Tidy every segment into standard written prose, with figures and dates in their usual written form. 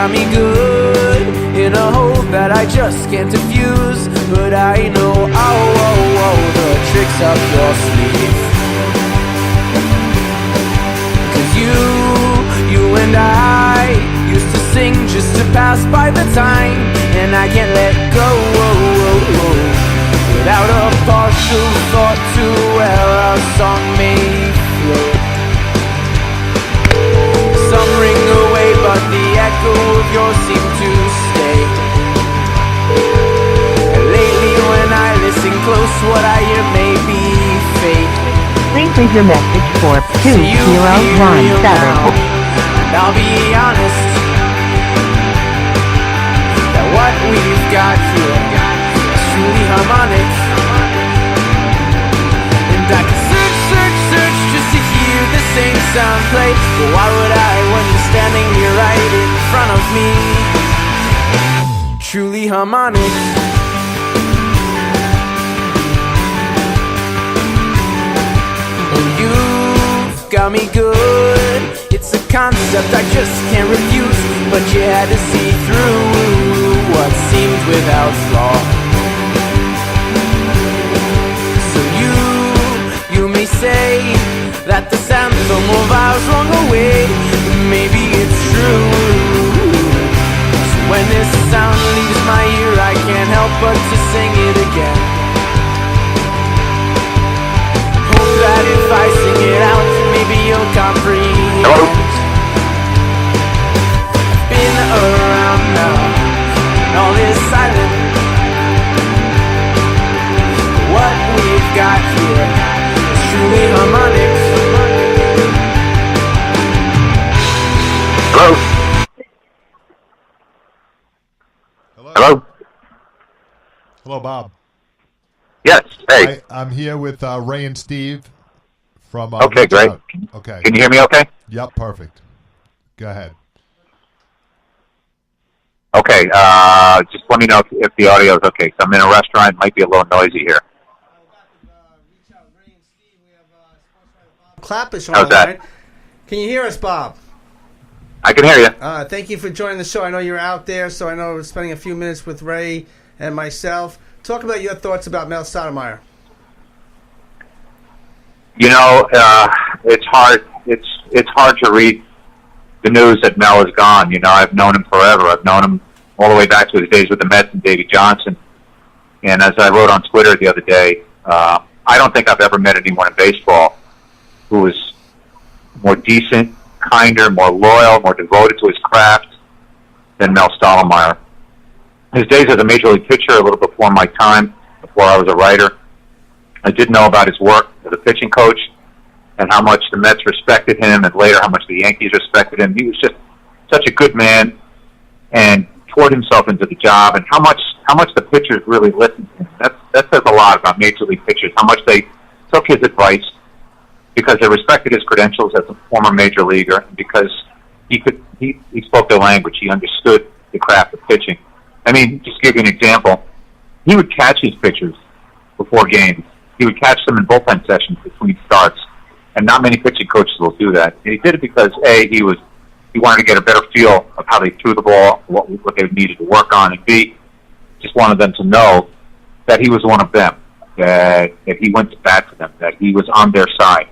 got me good in a hole that I just can't diffuse. But I know, the tricks up your sleeve. 'Cause you and I used to sing just to pass by the time, and I can't let go without a partial thought to where our song may flow. Some ring away, but the echo of yours seem to stay. And lately when I listen close, what I hear may be fate. Please leave your message for 2017. And I'll be honest, that what we've got here is truly harmonic. And I can search just to hear the same sound play. But why would I when you're standing here right in front of me? Truly harmonic. And you've got me good. It's a concept I just can't refuse. But you had to see through what seemed without flaw. So you may say that the anthem of ours wrong away. Maybe it's true. So when this sound leaves my ear, I can't help but to sing it again. Hope that if I sing it out, maybe you'll comprehend. I've been around now, and all is silent. What we've got here is truly harmonic. Hello? Hello? Hello, Bob. Yes, hey. I'm here with Ray and Steve from... okay, great. Okay. Can you hear me okay? Yep, perfect. Go ahead. Okay, just let me know if the audio is okay. So I'm in a restaurant. It might be a little noisy here. Clappish on How's the that? line. Can you hear us, Bob? I can hear you. Thank you for joining the show. I know you're out there, so I know we're spending a few minutes with Ray and myself. Talk about your thoughts about Mel Stottlemyre. You know, it's hard. It's hard to read the news that Mel is gone. You know, I've known him forever. I've known him all the way back to his days with the Mets and Davey Johnson. And as I wrote on Twitter the other day, I don't think I've ever met anyone in baseball who was more decent, kinder, more loyal, more devoted to his craft than Mel Stottlemyre. His days as a major league pitcher, a little before my time, before I was a writer, I did know about his work as a pitching coach and how much the Mets respected him, and later how much the Yankees respected him. He was just such a good man and poured himself into the job, and how much the pitchers really listened to him. That says a lot about major league pitchers, how much they took his advice because they respected his credentials as a former major leaguer, and because he spoke their language. He understood the craft of pitching. I mean, just to give you an example, he would catch his pitchers before games. He would catch them in bullpen sessions between starts, and not many pitching coaches will do that. And he did it because, A, he wanted to get a better feel of how they threw the ball, what they needed to work on, and B, just wanted them to know that he was one of them, that he went to bat for them, that he was on their side.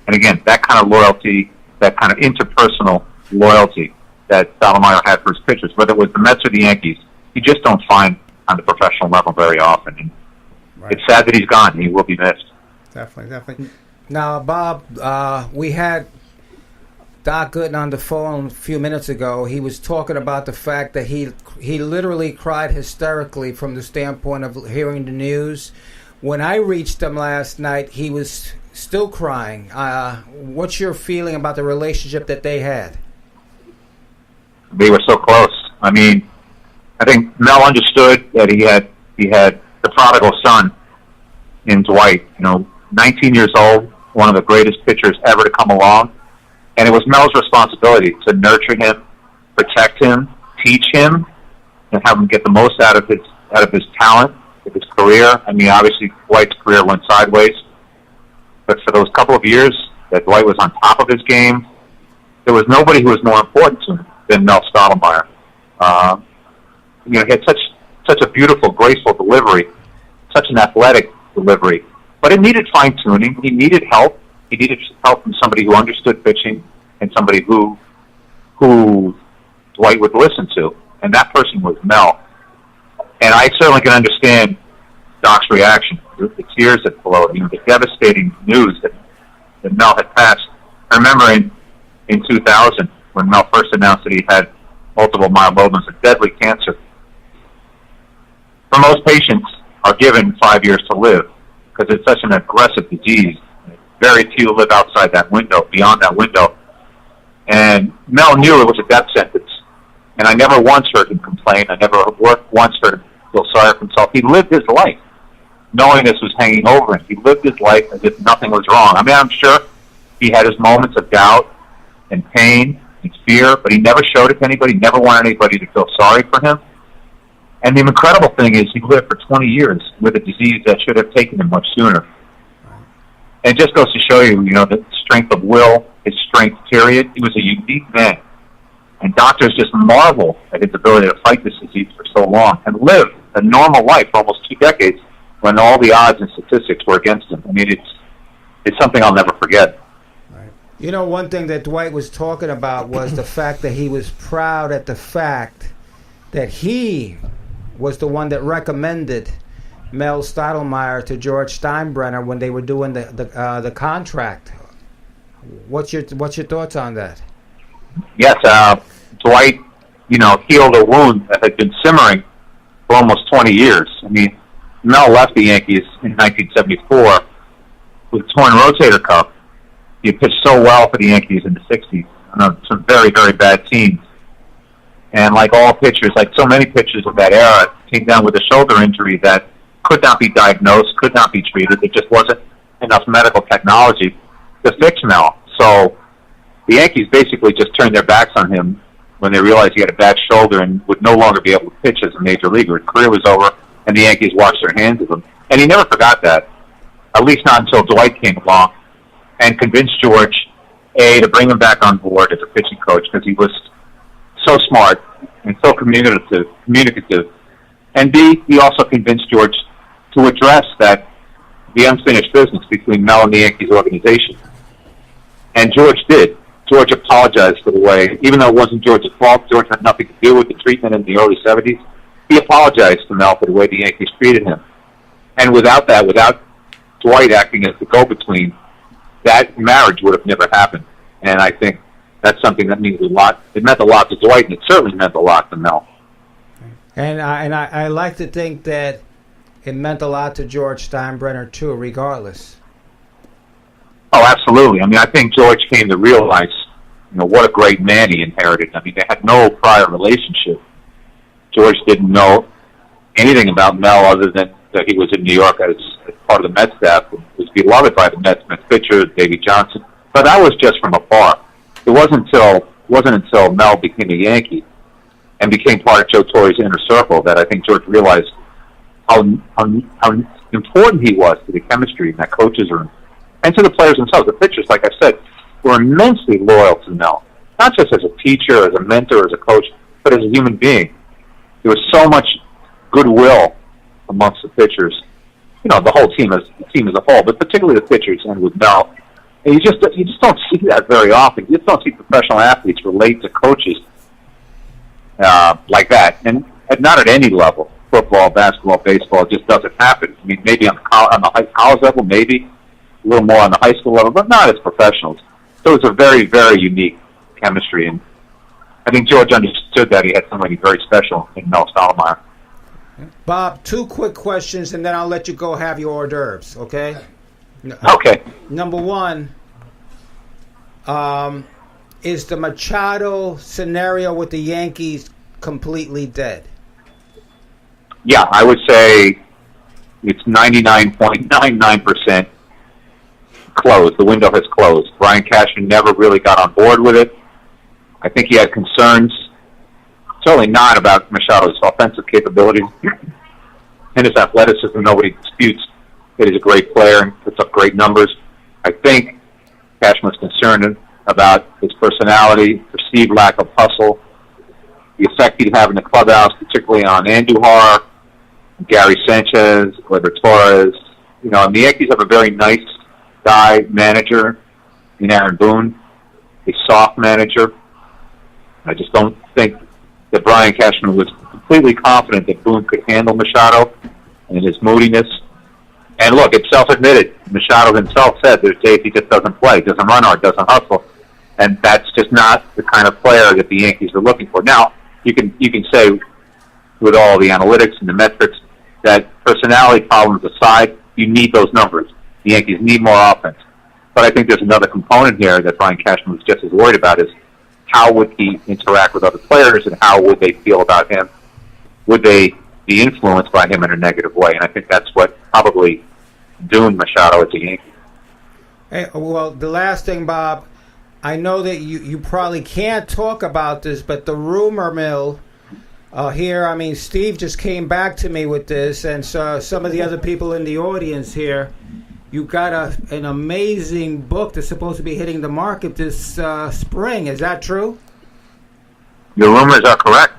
And again, that kind of loyalty, that kind of interpersonal loyalty that Stottlemyre had for his pitchers, whether it was the Mets or the Yankees, you just don't find on the professional level very often. And right. It's sad that he's gone. He will be missed. Definitely. Now, Bob, we had Doc Gooden on the phone a few minutes ago. He was talking about the fact that he literally cried hysterically from the standpoint of hearing the news. When I reached him last night, he was still crying. What's your feeling about the relationship that they had? They were so close. I mean, I think Mel understood that he had the prodigal son in Dwight. 19 years old, one of the greatest pitchers ever to come along. And it was Mel's responsibility to nurture him, protect him, teach him, and have him get the most out of his talent, of his career. I mean, obviously, Dwight's career went sideways. But for those couple of years that Dwight was on top of his game, there was nobody who was more important to him than Mel Stottlemyre. He had such a beautiful, graceful delivery, such an athletic delivery. But it needed fine-tuning. He needed help. He needed help from somebody who understood pitching and somebody who Dwight would listen to. And that person was Mel. And I certainly can understand Doc's reaction, the tears that flowed, the devastating news that Mel had passed. I remember in 2000 when Mel first announced that he had multiple myeloma, a deadly cancer. For most patients are given 5 years to live because it's such an aggressive disease. Very few live outside that window, beyond that window. And Mel knew it was a death sentence. And I never once heard him complain. I never once heard him feel sorry for himself. He lived his life knowing this was hanging over him. He lived his life as if nothing was wrong. I mean, I'm sure he had his moments of doubt and pain and fear, but he never showed it to anybody, never wanted anybody to feel sorry for him. And the incredible thing is he lived for 20 years with a disease that should have taken him much sooner. And it just goes to show you, the strength of will, his strength, period. He was a unique man. And doctors just marvel at his ability to fight this disease for so long and live a normal life for almost 2 decades when all the odds and statistics were against him. I mean, it's something I'll never forget. One thing that Dwight was talking about was the fact that he was proud at the fact that he was the one that recommended Mel Stottlemyre to George Steinbrenner when they were doing the contract. What's your thoughts on that? Yes, Dwight, healed a wound that had been simmering for almost 20 years. I mean, Mel left the Yankees in 1974 with a torn rotator cuff. He pitched so well for the Yankees in the 60s on some very, very bad teams. And like all pitchers, like so many pitchers of that era, came down with a shoulder injury that could not be diagnosed, could not be treated. There just wasn't enough medical technology to fix Mel. So the Yankees basically just turned their backs on him when they realized he had a bad shoulder and would no longer be able to pitch as a major leaguer. His career was over, and the Yankees washed their hands of him. And he never forgot that, at least not until Dwight came along and convinced George, A, to bring him back on board as a pitching coach because he was so smart and so communicative, and B, he also convinced George to address the unfinished business between Mel and the Yankees organization. And George did. George apologized for the way, even though it wasn't George's fault, George had nothing to do with the treatment in the early 70s, he apologized to Mel for the way the Yankees treated him. And without Dwight acting as the go-between, that marriage would have never happened. And I think that's something that means a lot. It meant a lot to Dwight, and it certainly meant a lot to Mel. And I like to think that it meant a lot to George Steinbrenner, too, regardless. Oh, absolutely. I mean, I think George came to realize, what a great man he inherited. I mean, they had no prior relationship. George didn't know anything about Mel other than that he was in New York as part of the Mets staff, and was beloved by the Mets pitchers, Davey Johnson. But that was just from afar. It wasn't until Mel became a Yankee and became part of Joe Torre's inner circle that I think George realized how important he was to the chemistry in that coach's room and to the players themselves. The pitchers, like I said, were immensely loyal to Mel, not just as a teacher, as a mentor, as a coach, but as a human being. There was so much goodwill amongst the pitchers. The whole team as a whole, but particularly the pitchers, and with Mel. And you just don't see that very often. You just don't see professional athletes relate to coaches like that, and not at any level. Football, basketball, baseball, it just doesn't happen. I mean, maybe on the college level, maybe a little more on the high school level, but not as professionals. So it's a very, very unique chemistry, and I think George understood that he had somebody very special in Mel Stottlemyre. Bob, 2 quick questions, and then I'll let you go have your hors d'oeuvres, okay? Okay. Number 1, is the Machado scenario with the Yankees completely dead? Yeah, I would say it's 99.99% closed. The window has closed. Brian Cashman never really got on board with it. I think he had concerns, certainly not about Machado's offensive capabilities and his athleticism. Nobody disputes that he's a great player and puts up great numbers. I think Cashman was concerned about his personality, perceived lack of hustle. the effect he'd have in the clubhouse, particularly on Andujar, Gary Sanchez, Gleyber Torres. And the Yankees have a very nice guy manager in Aaron Boone, a soft manager. I just don't think that Brian Cashman was completely confident that Boone could handle Machado and his moodiness. And look, it's self-admitted. Machado himself said there's days he just doesn't play, doesn't run hard, doesn't hustle. And that's just not the kind of player that the Yankees are looking for. Now, you can say, with all the analytics and the metrics, that personality problems aside, you need those numbers. The Yankees need more offense. But I think there's another component here that Brian Cashman was just as worried about is how would he interact with other players and how would they feel about him? Would they be influenced by him in a negative way? And I think that's what probably doomed Machado at the Yankees. Hey, well, the last thing, Bob, I know that you probably can't talk about this, but the rumor mill here, I mean, Steve just came back to me with this, and so some of the other people in the audience here, you got an amazing book that's supposed to be hitting the market this spring. Is that true? Your rumors are correct.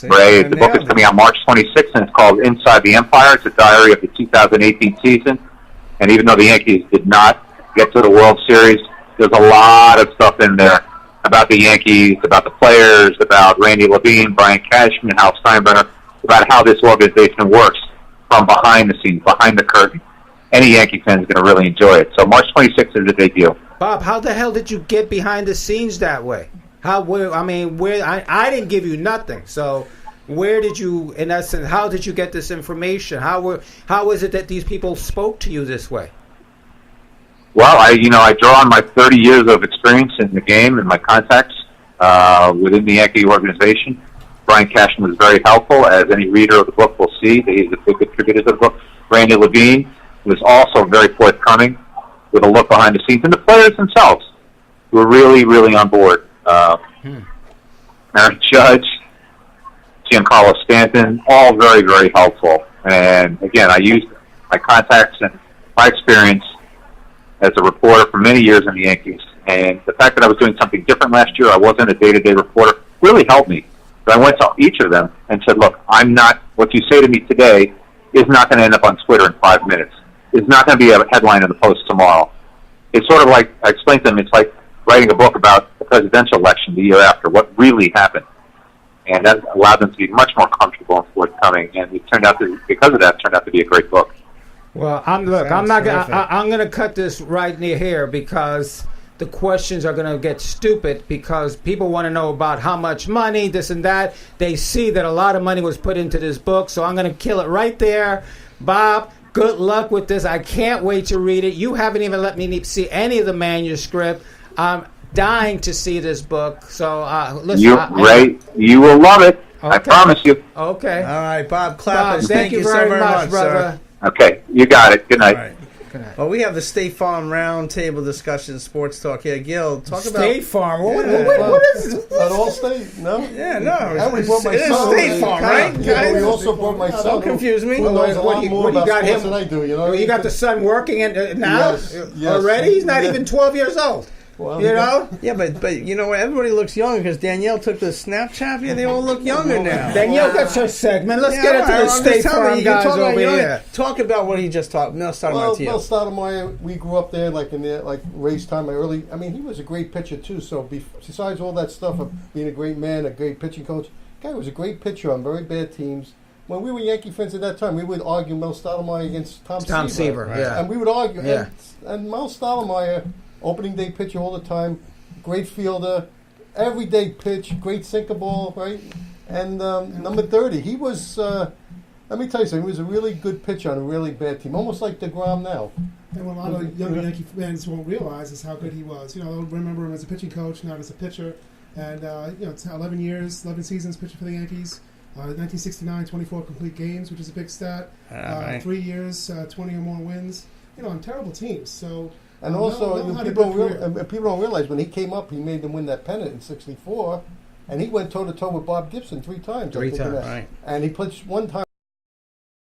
Ray, the book is coming out March 26th, and it's called Inside the Empire. It's a diary of the 2018 season. And even though the Yankees did not get to the World Series, there's a lot of stuff in there about the Yankees, about the players, about Randy Levine, Brian Cashman, Hal Steinbrenner, about how this organization works from behind the scenes, behind the curtain. Any Yankee fan is going to really enjoy it. So March 26th is the debut. Bob, how the hell did you get behind the scenes that way? I didn't give you nothing. So where did you, in essence, how did you get this information? How is it that these people spoke to you this way? Well, I draw on my 30 years of experience in the game and my contacts within the Yankee organization. Brian Cashman was very helpful, as any reader of the book will see. He's a big contributor to the book. Randy Levine was also very forthcoming with a look behind the scenes, and the players themselves were really, really on board. Aaron Judge, Giancarlo Stanton, all very, very helpful. And again, I used my contacts and my experience as a reporter for many years in the Yankees. And the fact that I was doing something different last year, I wasn't a day-to-day reporter, really helped me. But I went to each of them and said, look, what you say to me today is not going to end up on Twitter in 5 minutes. It's not going to be a headline in the Post tomorrow. It's sort of like, I explained to them, it's like writing a book about the presidential election the year after, what really happened. And that allowed them to be much more comfortable and forthcoming. And it turned out to, because of that, turned out to be a great book. Well, I'm going to cut this right near here because the questions are going to get stupid because people want to know about how much money, this and that. They see that a lot of money was put into this book, so I'm going to kill it right there. Bob, good luck with this. I can't wait to read it. You haven't even let me see any of the manuscript. I'm dying to see this book. So, listen. Ray, you will love it. Okay. I promise you. Okay. All right, Bob Clappers. Thank you very much, brother. Sir. Okay, you got it. Good night. All right. Good night. Well, we have the State Farm Roundtable Discussion Sports Talk here. Gil, talk about State Farm. What is this? At Allstate? No? Yeah, no. And we bought my son. State Farm, right? Yeah, we also bought my son. Don't confuse me. Who knows a lot more about sports than I do, you know? You got the son working now? Yes. Already? He's not even 12 years old. Well, you know? Yeah, but you know what? Everybody looks younger because Danielle took the Snapchat. Yeah, they all look younger now. Danielle gets her segment. Let's get into the State Farm guys over here. Talk about what he just talked. Mel Stottlemyre to you. Mel Stottlemyre, we grew up there, like in the race time. He was a great pitcher too. So besides all that stuff of being a great man, a great pitching coach, guy was a great pitcher on very bad teams. When we were Yankee fans at that time, we would argue Mel Stottlemyre against Tom Seaver. Right. Yeah. And we would argue. Yeah. And Mel Stottlemyre, opening day pitcher all the time, great fielder, everyday pitch, great sinker ball, right? And number 30, he was, let me tell you something, he was a really good pitcher on a really bad team, almost like DeGrom now. And what a lot of young Yankee fans won't realize is how good he was. You know, they'll remember him as a pitching coach, not as a pitcher. And, 11 seasons pitching for the Yankees. 1969, 24 complete games, which is a big stat. 3 years, 20 or more wins. On terrible teams. So... And also, people don't realize when he came up, he made them win that pennant in '64, and he went toe-to-toe with Bob Gibson 3 times. Right. And he pitched one time.